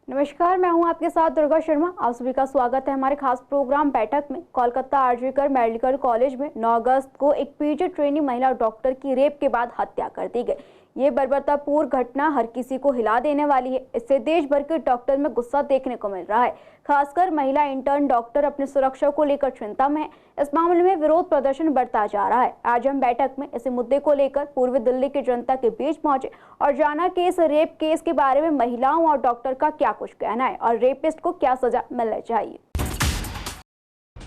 नमस्कार, मैं हूं आपके साथ दुर्गा शर्मा। आप सभी का स्वागत है हमारे खास प्रोग्राम बैठक में। कोलकाता आरजीकर मेडिकल कॉलेज में 9 अगस्त को एक पीजी ट्रेनी महिला डॉक्टर की रेप के बाद हत्या कर दी गई। ये बर्बरतापूर्ण घटना हर किसी को हिला देने वाली है। इससे देश भर के डॉक्टर में गुस्सा देखने को मिल रहा है। खासकर महिला इंटर्न डॉक्टर अपनी सुरक्षा को लेकर चिंता में है। इस मामले में विरोध प्रदर्शन बढ़ता जा रहा है। आज हम बैठक में इसी मुद्दे को लेकर पूर्वी दिल्ली की जनता के बीच पहुंचे और जाना कि इस रेप केस के बारे में महिलाओं और डॉक्टर का क्या कुछ कहना है और रेपिस्ट को क्या सजा मिलनी चाहिए।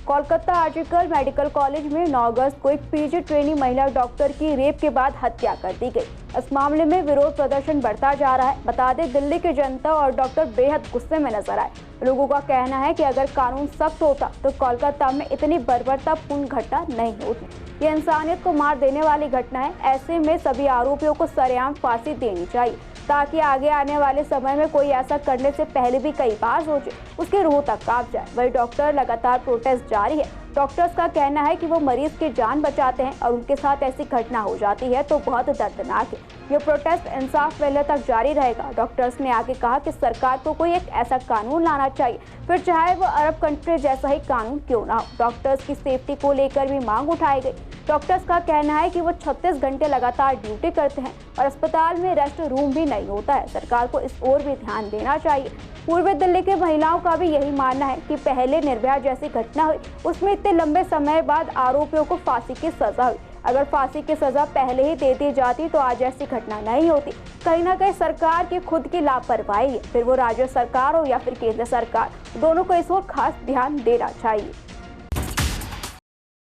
कोलकाता आरजीकर मेडिकल कॉलेज में 9 अगस्त को एक पीजी ट्रेनी महिला डॉक्टर की रेप के बाद हत्या कर दी गई। इस मामले में विरोध प्रदर्शन बढ़ता जा रहा है। बता दें, दिल्ली की जनता और डॉक्टर बेहद गुस्से में नजर आए। लोगों का कहना है कि अगर कानून सख्त होता तो कोलकाता में इतनी बर्बरतापूर्ण घटना नहीं होती। ये इंसानियत को मार देने वाली घटना है। ऐसे में सभी आरोपियों को सरेआम फांसी देनी चाहिए ताकि आगे आने वाले समय में कोई ऐसा करने से पहले भी कई बार सोचे, उसके रूह तक कांप जाए। वही डॉक्टर लगातार प्रोटेस्ट जारी है। डॉक्टर्स का कहना है कि वो मरीज की जान बचाते हैं और उनके साथ ऐसी घटना हो जाती है तो बहुत दर्दनाक है। ये प्रोटेस्ट इंसाफ मिलने तक जारी रहेगा। डॉक्टर्स ने आगे कहा कि सरकार को कोई एक ऐसा कानून लाना चाहिए, फिर चाहे वो अरब कंट्री जैसा ही कानून क्यों ना हो। डॉक्टर्स की सेफ्टी को लेकर भी मांग उठाई गई। डॉक्टर्स का कहना है कि वो 36 घंटे लगातार ड्यूटी करते हैं और अस्पताल में रेस्ट रूम भी नहीं होता है। सरकार को इस ओर भी ध्यान देना चाहिए। पूर्वी दिल्ली की महिलाओं का भी यही मानना है कि पहले निर्भया जैसी घटना हुई, उसमें इतने लंबे समय बाद आरोपियों को फांसी की सजा हुई। अगर फांसी की सजा पहले ही दे दी जाती तो आज ऐसी घटना नहीं होती। कहीं ना कहीं सरकार की खुद की लापरवाही है, फिर वो राज्य सरकार हो या फिर केंद्र सरकार, दोनों को इस ओर खास ध्यान देना चाहिए।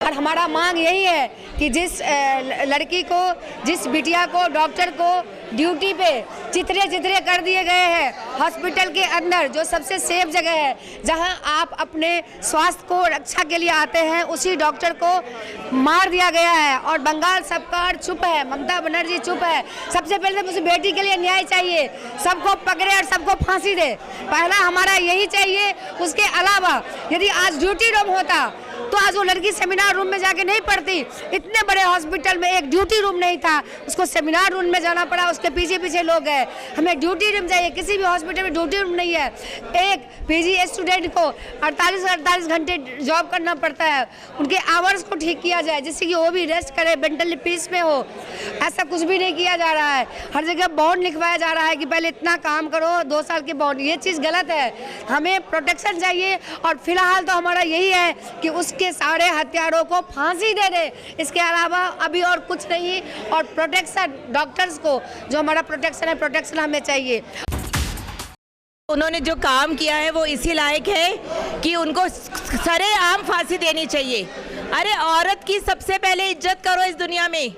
और हमारा मांग यही है कि जिस लड़की को, जिस बिटिया को, डॉक्टर को ड्यूटी पे चितरे कर दिए गए हैं हॉस्पिटल के अंदर, जो सबसे सेफ जगह है जहां आप अपने स्वास्थ्य को रक्षा के लिए आते हैं, उसी डॉक्टर को मार दिया गया है। और बंगाल सरकार चुप है, ममता बनर्जी चुप है। सबसे पहले तो उस बेटी के लिए न्याय चाहिए, सबको पकड़े और सबको फांसी दे। पहला हमारा यही चाहिए। उसके अलावा यदि आज ड्यूटी रूम होता तो आज वो लड़की सेमिनार रूम में जाके नहीं पढ़ती। इतने बड़े हॉस्पिटल में एक ड्यूटी रूम नहीं था, उसको सेमिनार रूम में जाना पड़ा। उसके पीछे लोग हैं। हमें ड्यूटी रूम चाहिए। किसी भी हॉस्पिटल में ड्यूटी रूम नहीं है। एक पीजी स्टूडेंट को 48 घंटे जॉब करना पड़ता है। उनके आवर्स को ठीक किया जाए जिससे कि वो भी रेस्ट करे, मेंटली पीस में हो। ऐसा कुछ भी नहीं किया जा रहा है। हर जगह बॉन्ड लिखवाया जा रहा है कि पहले इतना काम करो, 2 साल के बॉन्ड। ये चीज़ गलत है। हमें प्रोटेक्शन चाहिए और फिलहाल तो हमारा यही है कि उसके सारे हत्यारों को फांसी दे दे। इसके अलावा अभी और कुछ नहीं। और प्रोटेक्शन डॉक्टर्स को, जो हमारा प्रोटेक्शन है, प्रोटेक्शन हमें चाहिए। उन्होंने जो काम किया है वो इसी लायक है कि उनको सरेआम फांसी देनी चाहिए। अरे औरत की सबसे पहले इज्जत करो इस दुनिया में।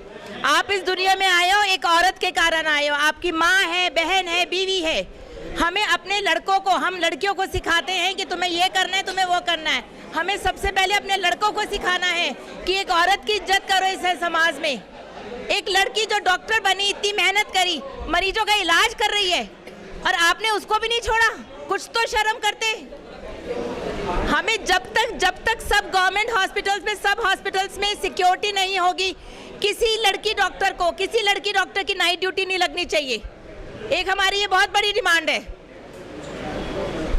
आप इस दुनिया में आए हो एक औरत के कारण आए हो। आपकी माँ है, बहन है, बीवी है। हमें अपने लड़कों को, हम लड़कियों को सिखाते हैं कि तुम्हें ये करना है, तुम्हें वो करना है। हमें सबसे पहले अपने लड़कों को सिखाना है कि एक औरत की इज्जत करो इस समाज में। एक लड़की जो डॉक्टर बनी, इतनी मेहनत करी, मरीजों का इलाज कर रही है और आपने उसको भी नहीं छोड़ा। कुछ तो शर्म करते। हमें जब तक सब गवर्नमेंट हॉस्पिटल्स में, सब हॉस्पिटल्स में सिक्योरिटी नहीं होगी, किसी लड़की डॉक्टर की नाइट ड्यूटी नहीं लगनी चाहिए। एक हमारी ये बहुत बड़ी डिमांड है।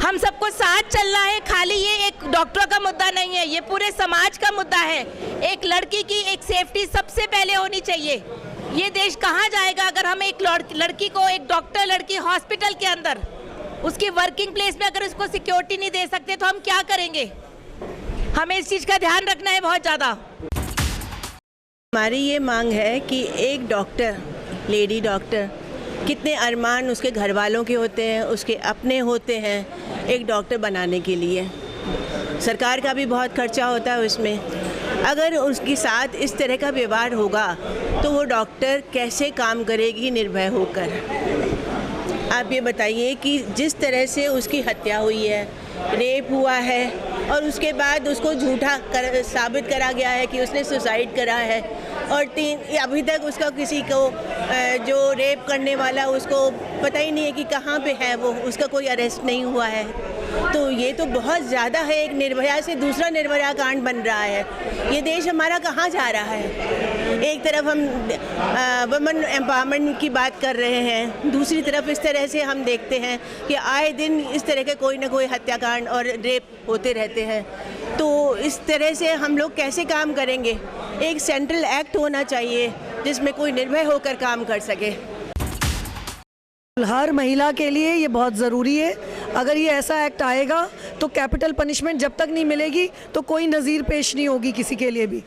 हम सबको साथ चलना है। खाली ये एक डॉक्टरों का मुद्दा नहीं है, ये पूरे समाज का मुद्दा है। एक लड़की की एक सेफ्टी सबसे पहले होनी चाहिए। ये देश कहाँ जाएगा अगर हम एक लड़की को, एक डॉक्टर लड़की हॉस्पिटल के अंदर, उसकी वर्किंग प्लेस में अगर उसको सिक्योरिटी नहीं दे सकते तो हम क्या करेंगे। हमें इस चीज़ का ध्यान रखना है बहुत ज़्यादा। हमारी ये मांग है कि एक डॉक्टर, लेडी डॉक्टर, कितने अरमान उसके घर वालों के होते हैं, उसके अपने होते हैं एक डॉक्टर बनाने के लिए। सरकार का भी बहुत खर्चा होता है उसमें। अगर उसके साथ इस तरह का व्यवहार होगा तो वो डॉक्टर कैसे काम करेगी निर्भय होकर। आप ये बताइए कि जिस तरह से उसकी हत्या हुई है, रेप हुआ है और उसके बाद उसको झूठा साबित करा गया है कि उसने सुसाइड करा है और अभी तक उसका किसी को जो रेप करने वाला उसको पता ही नहीं है कि कहाँ पे है वो, उसका कोई अरेस्ट नहीं हुआ है। तो ये तो बहुत ज़्यादा है, एक निर्भया से दूसरा निर्भया कांड बन रहा है। ये देश हमारा कहाँ जा रहा है? एक तरफ हम वुमेन एम्पावरमेंट की बात कर रहे हैं, दूसरी तरफ इस तरह से हम देखते हैं कि आए दिन इस तरह के कोई ना कोई हत्याकांड और रेप होते रहते हैं। तो इस तरह से हम लोग कैसे काम करेंगे? एक सेंट्रल एक्ट होना चाहिए जिसमें कोई निर्भय होकर काम कर सके। हर महिला के लिए ये बहुत ज़रूरी है। अगर ये ऐसा एक्ट आएगा तो कैपिटल पनिशमेंट जब तक नहीं मिलेगी तो कोई नज़ीर पेश नहीं होगी किसी के लिए भी।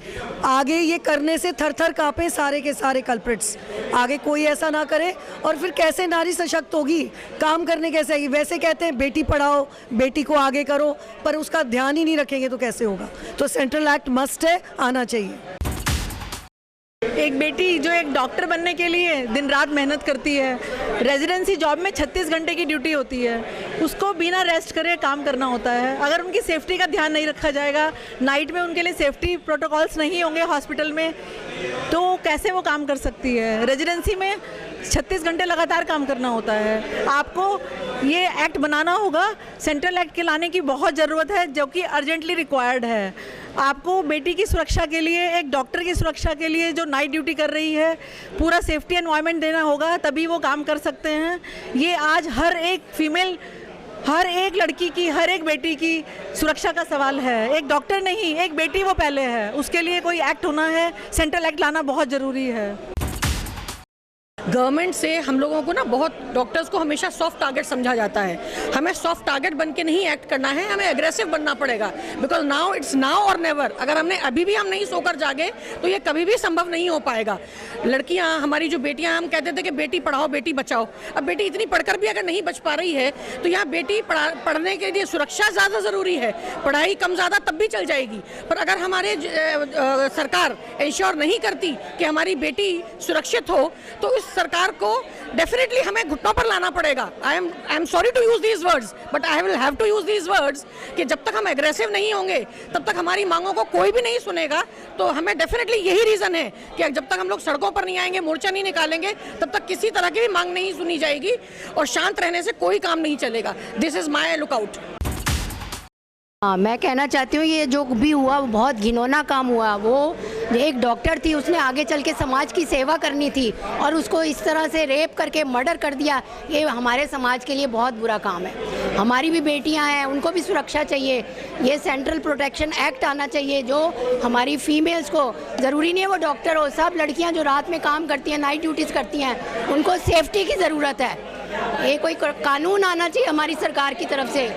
आगे ये करने से थर थर काँपें सारे के सारे कल्प्रिट्स, आगे कोई ऐसा ना करे। और फिर कैसे नारी सशक्त होगी, काम करने कैसे आएगी? वैसे कहते हैं बेटी पढ़ाओ, बेटी को आगे करो, पर उसका ध्यान ही नहीं रखेंगे तो कैसे होगा? तो सेंट्रल एक्ट मस्ट है, आना चाहिए। एक बेटी जो एक डॉक्टर बनने के लिए दिन रात मेहनत करती है, रेजिडेंसी जॉब में 36 घंटे की ड्यूटी होती है, उसको बिना रेस्ट करे काम करना होता है। अगर उनकी सेफ्टी का ध्यान नहीं रखा जाएगा, नाइट में उनके लिए सेफ्टी प्रोटोकॉल्स नहीं होंगे हॉस्पिटल में, तो कैसे वो काम कर सकती है? रेजिडेंसी में 36 घंटे लगातार काम करना होता है। आपको ये एक्ट बनाना होगा, सेंट्रल एक्ट के लाने की बहुत ज़रूरत है, जो कि अर्जेंटली रिक्वायर्ड है। आपको बेटी की सुरक्षा के लिए, एक डॉक्टर की सुरक्षा के लिए जो नाइट ड्यूटी कर रही है, पूरा सेफ्टी एनवायरनमेंट देना होगा, तभी वो काम कर सकते हैं। ये आज हर एक फीमेल, हर एक लड़की की, हर एक बेटी की सुरक्षा का सवाल है। एक डॉक्टर नहीं, एक बेटी वो पहले है, उसके लिए कोई एक्ट होना है, सेंट्रल एक्ट लाना बहुत ज़रूरी है। गवर्नमेंट से हम लोगों को ना बहुत, डॉक्टर्स को हमेशा सॉफ्ट टारगेट समझा जाता है। हमें सॉफ्ट टारगेट बन के नहीं एक्ट करना है, हमें एग्रेसिव बनना पड़ेगा। बिकॉज नाउ इट्स नाउ और नेवर। अगर हमने अभी भी हम नहीं सोकर जागे तो ये कभी भी संभव नहीं हो पाएगा। लड़कियां, हमारी जो बेटियां, हम कहते थे कि बेटी पढ़ाओ बेटी बचाओ। अब बेटी इतनी पढ़कर भी अगर नहीं बच पा रही है तो यहाँ बेटी पढ़ने के लिए सुरक्षा ज़्यादा ज़रूरी है। पढ़ाई कम ज़्यादा तब भी चल जाएगी, पर अगर हमारे सरकार इंश्योर नहीं करती कि हमारी बेटी सुरक्षित हो तो इस सरकार को डेफिनेटली हमें घुटनों पर लाना पड़ेगा। I am sorry to use these words, but I will have to use these words कि जब तक हम एग्रेसिव नहीं होंगे तब तक हमारी मांगों को कोई भी नहीं सुनेगा। तो हमें डेफिनेटली यही रीजन है कि जब तक हम लोग सड़कों पर नहीं आएंगे, मोर्चा नहीं निकालेंगे, तब तक किसी तरह की भी मांग नहीं सुनी जाएगी और शांत रहने से कोई काम नहीं चलेगा। This is my lookout. हाँ, मैं कहना चाहती हूँ ये जो भी हुआ वो बहुत घिनौना काम हुआ। वो एक डॉक्टर थी, उसने आगे चल के समाज की सेवा करनी थी और उसको इस तरह से रेप करके मर्डर कर दिया। ये हमारे समाज के लिए बहुत बुरा काम है। हमारी भी बेटियां हैं, उनको भी सुरक्षा चाहिए। ये सेंट्रल प्रोटेक्शन एक्ट आना चाहिए जो हमारी फीमेल्स को, ज़रूरी नहीं है वो डॉक्टर हो, सब लड़कियाँ जो रात में काम करती हैं, नाइट ड्यूटीज़ करती हैं, उनको सेफ्टी की ज़रूरत है। ये कोई कानून आना चाहिए हमारी सरकार की तरफ से।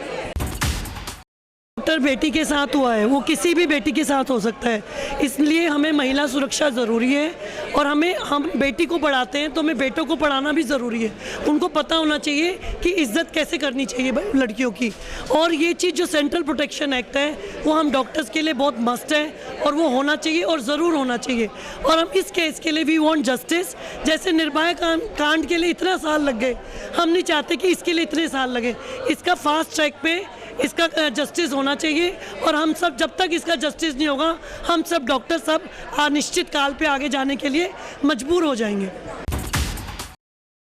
डॉक्टर बेटी के साथ हुआ है, वो किसी भी बेटी के साथ हो सकता है, इसलिए हमें महिला सुरक्षा ज़रूरी है। और हम बेटी को पढ़ाते हैं तो हमें बेटों को पढ़ाना भी ज़रूरी है। उनको पता होना चाहिए कि इज्जत कैसे करनी चाहिए लड़कियों की। और ये चीज़ जो सेंट्रल प्रोटेक्शन एक्ट है वो हम डॉक्टर्स के लिए बहुत मस्ट है और वो होना चाहिए और ज़रूर होना चाहिए। और हम इस केस के लिए वी वांट जस्टिस। जैसे निर्भया कांड के लिए इतना साल लग गए, हम नहीं चाहते कि इसके लिए इतने साल लगे। इसका फास्ट ट्रैक पे इसका जस्टिस होना चाहिए। और हम सब, जब तक इसका जस्टिस नहीं होगा, हम सब डॉक्टर सब अनिश्चित काल पे आगे जाने के लिए मजबूर हो जाएंगे।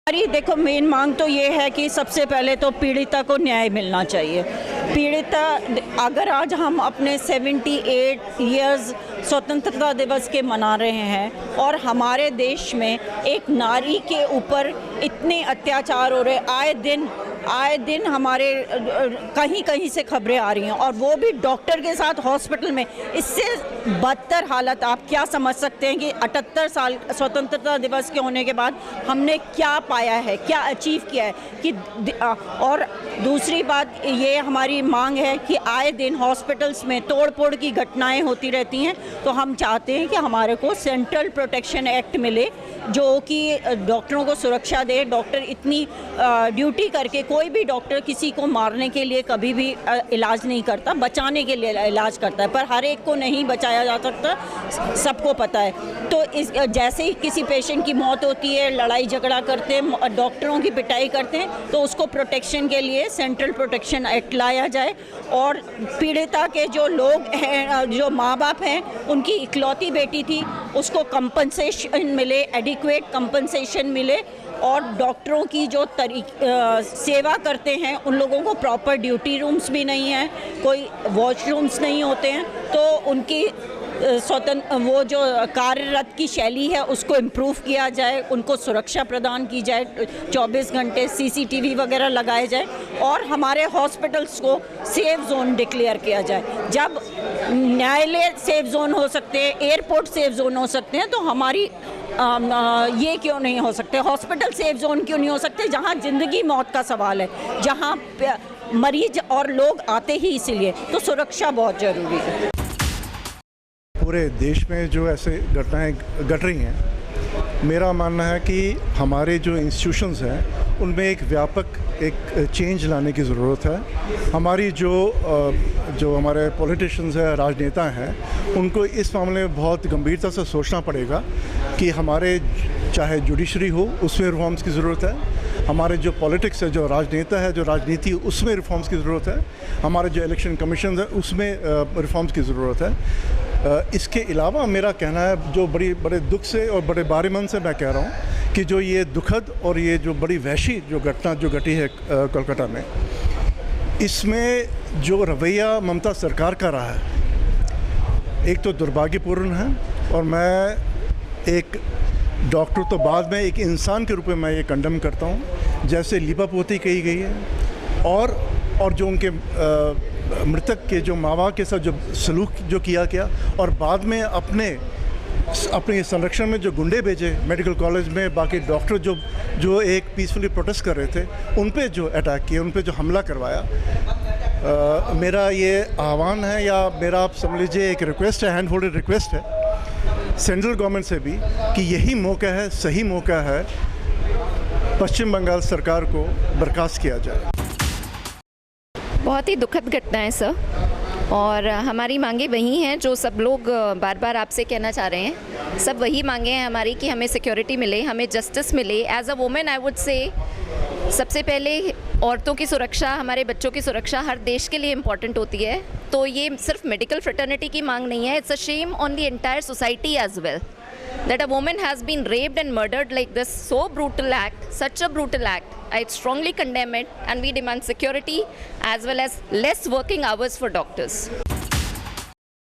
हमारी देखो मेन मांग तो ये है कि सबसे पहले तो पीड़िता को न्याय मिलना चाहिए। पीड़िता, अगर आज हम अपने 78 इयर्स स्वतंत्रता दिवस के मना रहे हैं और हमारे देश में एक नारी के ऊपर इतने अत्याचार हो रहे, आए दिन हमारे कहीं कहीं से खबरें आ रही हैं, और वो भी डॉक्टर के साथ हॉस्पिटल में। इससे बदतर हालत आप क्या समझ सकते हैं कि 78 साल स्वतंत्रता दिवस के होने के बाद हमने क्या पाया है, क्या अचीव किया है कि। और दूसरी बात ये हमारी मांग है कि आए दिन हॉस्पिटल्स में तोड़-फोड़ की घटनाएं होती रहती हैं, तो हम चाहते हैं कि हमारे को सेंट्रल प्रोटेक्शन एक्ट मिले जो कि डॉक्टरों को सुरक्षा दे। डॉक्टर इतनी ड्यूटी करके, कोई भी डॉक्टर किसी को मारने के लिए कभी भी इलाज नहीं करता, बचाने के लिए इलाज करता है, पर हर एक को नहीं बचाया जा सकता, सबको पता है। तो इस जैसे ही किसी पेशेंट की मौत होती है, लड़ाई झगड़ा करते हैं, डॉक्टरों की पिटाई करते हैं, तो उसको प्रोटेक्शन के लिए सेंट्रल प्रोटेक्शन एक्ट लाया जाए। और पीड़िता के जो लोग हैं, जो माँ बाप हैं, उनकी इकलौती बेटी थी, उसको कंपनसेशन मिले, एडिक्वेट कंपनसेशन मिले, और डॉक्टरों की जो सेवा करते हैं उन लोगों को प्रॉपर ड्यूटी रूम्स भी नहीं हैं, कोई वॉशरूम्स नहीं होते हैं, तो उनकी स्वतंत्र वो जो कार्यरत की शैली है उसको इम्प्रूव किया जाए, उनको सुरक्षा प्रदान की जाए, 24 घंटे CCTV वगैरह लगाए जाए, और हमारे हॉस्पिटल्स को सेफ जोन डिक्लेयर किया जाए। जब न्यायालय सेफ जोन हो सकते हैं, एयरपोर्ट सेफ जोन हो सकते हैं, तो हमारी ये क्यों नहीं हो सकते, हॉस्पिटल सेफ जोन क्यों नहीं हो सकते, जहाँ ज़िंदगी मौत का सवाल है, जहाँ मरीज और लोग आते ही इसीलिए, तो सुरक्षा बहुत ज़रूरी है। पूरे देश में जो ऐसे घटनाएं घट रही हैं, मेरा मानना है कि हमारे जो इंस्टीट्यूशंस हैं उनमें एक व्यापक एक चेंज लाने की ज़रूरत है। हमारी जो हमारे पॉलिटिशियंस हैं, राजनेता हैं, उनको इस मामले में बहुत गंभीरता से सोचना पड़ेगा कि हमारे चाहे जुडिशरी हो उसमें रिफॉर्म्स की ज़रूरत है, हमारे जो पॉलिटिक्स है, जो राजनेता है, जो राजनीति उसमें रिफॉर्म्स की ज़रूरत है, हमारे जो इलेक्शन कमीशन है उसमें रिफॉर्म्स की ज़रूरत है। इसके अलावा मेरा कहना है, जो बड़े दुख से और बड़े बारे मन से मैं कह रहा हूँ कि जो ये दुखद और ये जो बड़ी वहशी जो घटना जो घटी है कोलकाता में, इसमें जो रवैया ममता सरकार का रहा है, एक तो दुर्भाग्यपूर्ण है, और मैं एक डॉक्टर तो बाद में एक इंसान के रूप में मैं ये कंडेम करता हूँ, जैसे लीपापोती कही गई है, और जो उनके मृतक के जो माँ बाप के साथ जो सलूक जो किया गया, और बाद में अपने संरक्षण में जो गुंडे भेजे मेडिकल कॉलेज में, बाकी डॉक्टर जो एक पीसफुली प्रोटेस्ट कर रहे थे, उन पे जो अटैक किया, उन पे जो हमला करवाया, मेरा ये आह्वान है, या मेरा आप समझ लीजिए एक रिक्वेस्ट है, हैंड होल्डेड रिक्वेस्ट है सेंट्रल गवर्नमेंट से भी, कि यही मौका है, सही मौका है, पश्चिम बंगाल सरकार को बर्खास्त किया जाए। बहुत ही दुखद घटना है सर, और हमारी मांगे वही हैं जो सब लोग बार बार आपसे कहना चाह रहे हैं। सब वही मांगे हैं हमारी कि हमें सिक्योरिटी मिले, हमें जस्टिस मिले। As a woman I would say सबसे पहले औरतों की सुरक्षा, हमारे बच्चों की सुरक्षा हर देश के लिए इम्पॉर्टेंट होती है। तो ये सिर्फ मेडिकल फ्रेटर्निटी की मांग नहीं है, it's a shame on the entire society as well that a woman has been raped and murdered like this, so brutal act, such a brutal act. I strongly condemn it, and we demand security as well as less working hours for doctors.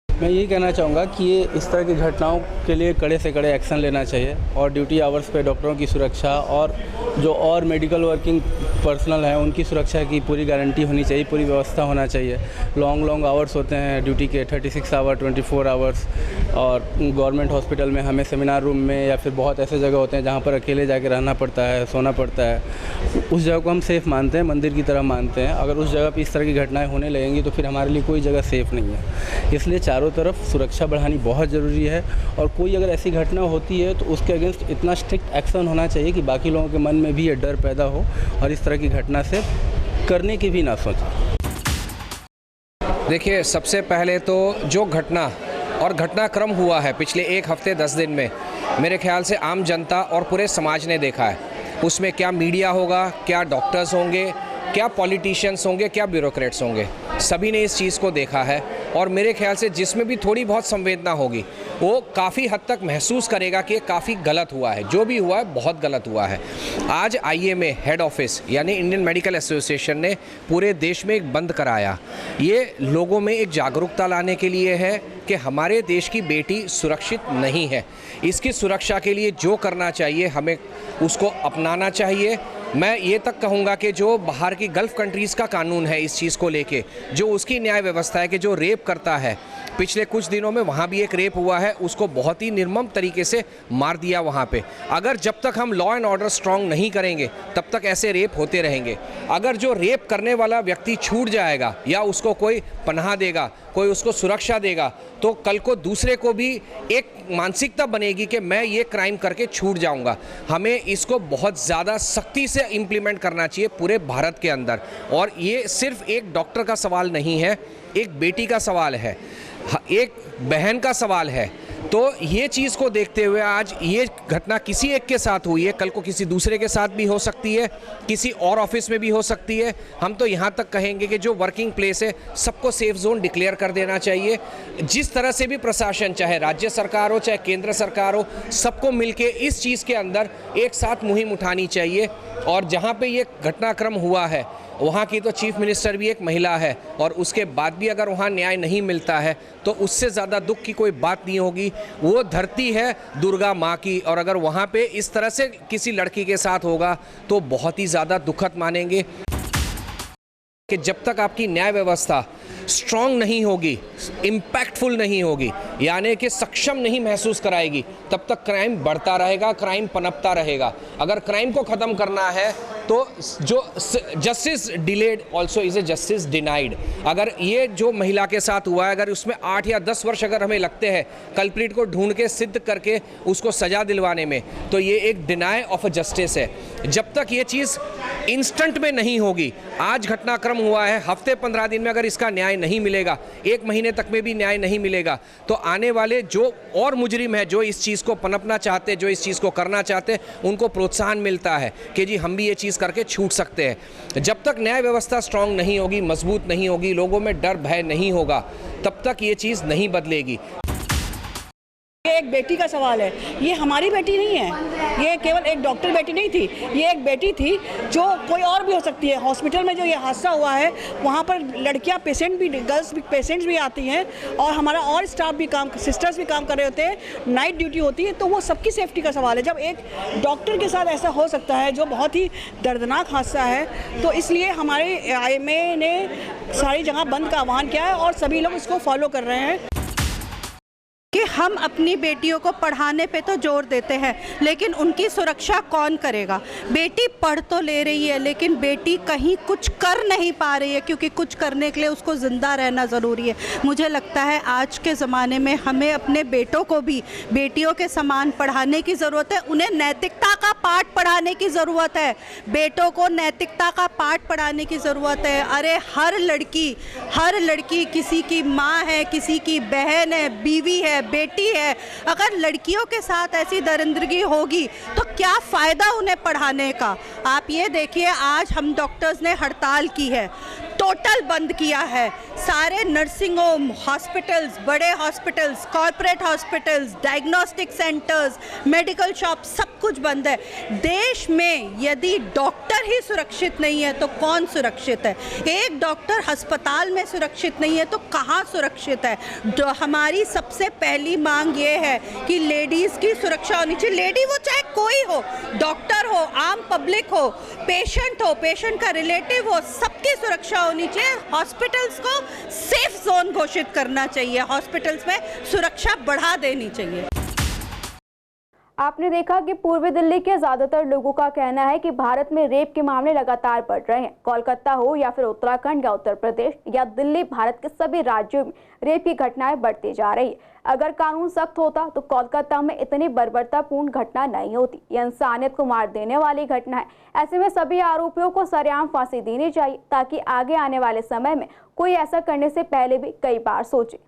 मैं यही कहना चाहूँगा कि ये इस तरह की घटनाओं के लिए कड़े से कड़े एक्शन लेना चाहिए, और ड्यूटी आवर्स पे डॉक्टरों की सुरक्षा और जो और मेडिकल वर्किंग पर्सनल हैं उनकी सुरक्षा की पूरी गारंटी होनी चाहिए, पूरी व्यवस्था होना चाहिए। लॉन्ग आवर्स होते हैं ड्यूटी के, 36 आवर, 24 आवर्स, और गवर्नमेंट हॉस्पिटल में हमें सेमिनार रूम में या फिर बहुत ऐसे जगह होते हैं जहाँ पर अकेले जाके रहना पड़ता है, सोना पड़ता है। उस जगह को हम सेफ़ मानते हैं, मंदिर की तरह मानते हैं। अगर उस जगह पर इस तरह की घटनाएँ होने लगेंगी तो फिर हमारे लिए कोई जगह सेफ़ नहीं है। इसलिए चारों तरफ सुरक्षा बढ़ानी बहुत ज़रूरी है, और कोई अगर ऐसी घटना होती है तो उसके अगेंस्ट इतना स्ट्रिक्ट एक्शन होना चाहिए कि बाकी लोगों के मन में भी ये डर पैदा हो और इस तरह की घटना से करने की भी ना सोचें। देखिए, सबसे पहले तो जो घटना और घटनाक्रम हुआ है पिछले 1 हफ्ते 10 दिन में, मेरे ख्याल से आम जनता और पूरे समाज ने देखा है। उसमें क्या मीडिया होगा, क्या डॉक्टर्स होंगे, क्या पॉलिटिशियंस होंगे, क्या ब्यूरोक्रेट्स होंगे, सभी ने इस चीज़ को देखा है। और मेरे ख्याल से जिसमें भी थोड़ी बहुत संवेदना होगी वो काफ़ी हद तक महसूस करेगा कि ये काफ़ी गलत हुआ है, जो भी हुआ है बहुत गलत हुआ है। आज IMA हेड ऑफिस यानी इंडियन मेडिकल एसोसिएशन ने पूरे देश में एक बंद कराया। ये लोगों में एक जागरूकता लाने के लिए है कि हमारे देश की बेटी सुरक्षित नहीं है। इसकी सुरक्षा के लिए जो करना चाहिए हमें उसको अपनाना चाहिए। मैं ये तक कहूँगा कि जो बाहर की गल्फ़ कंट्रीज़ का कानून है इस चीज़ को लेके, जो उसकी न्याय व्यवस्था है कि जो रेप करता है, पिछले कुछ दिनों में वहाँ भी एक रेप हुआ है, उसको बहुत ही निर्मम तरीके से मार दिया वहाँ पे। अगर जब तक हम लॉ एंड ऑर्डर स्ट्रॉन्ग नहीं करेंगे तब तक ऐसे रेप होते रहेंगे। अगर जो रेप करने वाला व्यक्ति छूट जाएगा या उसको कोई पनाह देगा, कोई उसको सुरक्षा देगा, तो कल को दूसरे को भी एक मानसिकता बनेगी कि मैं ये क्राइम करके छूट जाऊंगा। हमें इसको बहुत ज़्यादा सख्ती से इम्प्लीमेंट करना चाहिए पूरे भारत के अंदर। और ये सिर्फ एक डॉक्टर का सवाल नहीं है, एक बेटी का सवाल है, एक बहन का सवाल है, तो ये चीज़ को देखते हुए आज ये घटना किसी एक के साथ हुई है, कल को किसी दूसरे के साथ भी हो सकती है, किसी और ऑफिस में भी हो सकती है। हम तो यहाँ तक कहेंगे कि जो वर्किंग प्लेस है सबको सेफ जोन डिक्लेयर कर देना चाहिए। जिस तरह से भी प्रशासन, चाहे राज्य सरकार हो चाहे केंद्र सरकार हो, सबको मिलके इस चीज़ के अंदर एक साथ मुहिम उठानी चाहिए। और जहाँ पे ये घटनाक्रम हुआ है वहाँ की तो चीफ मिनिस्टर भी एक महिला है, और उसके बाद भी अगर वहाँ न्याय नहीं मिलता है तो उससे ज़्यादा दुख की कोई बात नहीं होगी। वो धरती है दुर्गा माँ की, और अगर वहाँ पे इस तरह से किसी लड़की के साथ होगा तो बहुत ही ज़्यादा दुखद मानेंगे कि जब तक आपकी न्याय व्यवस्था स्ट्रॉन्ग नहीं होगी, इम्पैक्टफुल नहीं होगी, यानी कि सक्षम नहीं महसूस कराएगी, तब तक क्राइम बढ़ता रहेगा, क्राइम पनपता रहेगा। अगर क्राइम को ख़त्म करना है तो जो justice delayed also is a justice denied. अगर ये जो महिला के साथ हुआ है, अगर उसमें 8 या 10 वर्ष अगर हमें लगते हैं कल्प्रिट को ढूंढ के सिद्ध करके उसको सज़ा दिलवाने में, तो ये एक डिनाई ऑफ अ जस्टिस है। जब तक ये चीज़ इंस्टेंट में नहीं होगी, आज घटनाक्रम हुआ है, हफ्ते 15 दिन में अगर इसका न्याय नहीं मिलेगा, 1 महीने तक में भी न्याय नहीं मिलेगा, तो आने वाले जो और मुजरिम है, जो इस चीज़ को पनपना चाहते, जो इस चीज़ को करना चाहते, उनको प्रोत्साहन मिलता है कि जी हम भी ये चीज़ करके छूट सकते हैं। जब तक न्याय व्यवस्था स्ट्रांग नहीं होगी, मजबूत नहीं होगी, लोगों में डर भय नहीं होगा, तब तक ये चीज़ नहीं बदलेगी। ये एक बेटी का सवाल है, ये हमारी बेटी नहीं है, ये केवल एक डॉक्टर बेटी नहीं थी, ये एक बेटी थी जो कोई और भी हो सकती है। हॉस्पिटल में जो ये हादसा हुआ है वहाँ पर लड़कियाँ पेशेंट भी, गर्ल्स भी, पेशेंट्स भी आती हैं, और हमारा और स्टाफ भी काम, सिस्टर्स भी काम कर रहे होते हैं, नाइट ड्यूटी होती है, तो वो सबकी सेफ्टी का सवाल है। जब एक डॉक्टर के साथ ऐसा हो सकता है जो बहुत ही दर्दनाक हादसा है, तो इसलिए हमारे IMA ने सारी जगह बंद का आह्वान किया है और सभी लोग इसको फॉलो कर रहे हैं कि हम अपनी बेटियों को पढ़ाने पे तो जोर देते हैं, लेकिन उनकी सुरक्षा कौन करेगा। बेटी पढ़ तो ले रही है, लेकिन बेटी कहीं कुछ कर नहीं पा रही है, क्योंकि कुछ करने के लिए उसको ज़िंदा रहना ज़रूरी है। मुझे लगता है आज के ज़माने में हमें अपने बेटों को भी बेटियों के समान पढ़ाने की ज़रूरत है। उन्हें नैतिकता का पाठ पढ़ाने की ज़रूरत है, बेटों को नैतिकता का पाठ पढ़ाने की ज़रूरत है। अरे हर लड़की किसी की माँ है, किसी की बहन है, बीवी है, बेटी है। अगर लड़कियों के साथ ऐसी दरिंदगी होगी तो क्या फ़ायदा उन्हें पढ़ाने का। आप ये देखिए, आज हम डॉक्टर्स ने हड़ताल की है, टोटल बंद किया है। सारे नर्सिंग होम, हॉस्पिटल्स, बड़े hospitals, corporate hospitals, diagnostic centres, medical shop, सब कुछ बंद है। देश में यदि डॉक्टर ही सुरक्षित नहीं है तो कौन सुरक्षित है। एक डॉक्टर अस्पताल में सुरक्षित नहीं है तो कहाँ सुरक्षित है। हमारी सबसे पहली मांग ये है कि लेडीज़ की सुरक्षा होनी चाहिए। लेडी वो चाहे कोई हो, डॉक्टर हो, आम पब्लिक हो, पेशेंट का रिलेटिव हो, सबकी सुरक्षा होनी चाहिए। हॉस्पिटल्स को सेफ जोन घोषित करना चाहिए, हॉस्पिटल्स में सुरक्षा बढ़ा देनी चाहिए। आपने देखा कि पूर्वी दिल्ली के ज्यादातर लोगों का कहना है कि भारत में रेप के मामले लगातार बढ़ रहे हैं। कोलकाता हो या फिर उत्तराखंड या उत्तर प्रदेश या दिल्ली, भारत के सभी राज्यों में रेप की घटनाएं बढ़ती जा रही है। अगर कानून सख्त होता तो कोलकाता में इतनी बर्बरतापूर्ण घटना नहीं होती। यह इंसानियत को मार देने वाली घटना है। ऐसे में सभी आरोपियों को सरेआम फांसी देनी चाहिए, ताकि आगे आने वाले समय में कोई ऐसा करने से पहले भी कई बार सोचे।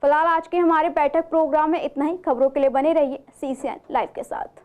फिलहाल आज के हमारे बैठक प्रोग्राम में इतना ही। खबरों के लिए बने रहिए CCN लाइव के साथ।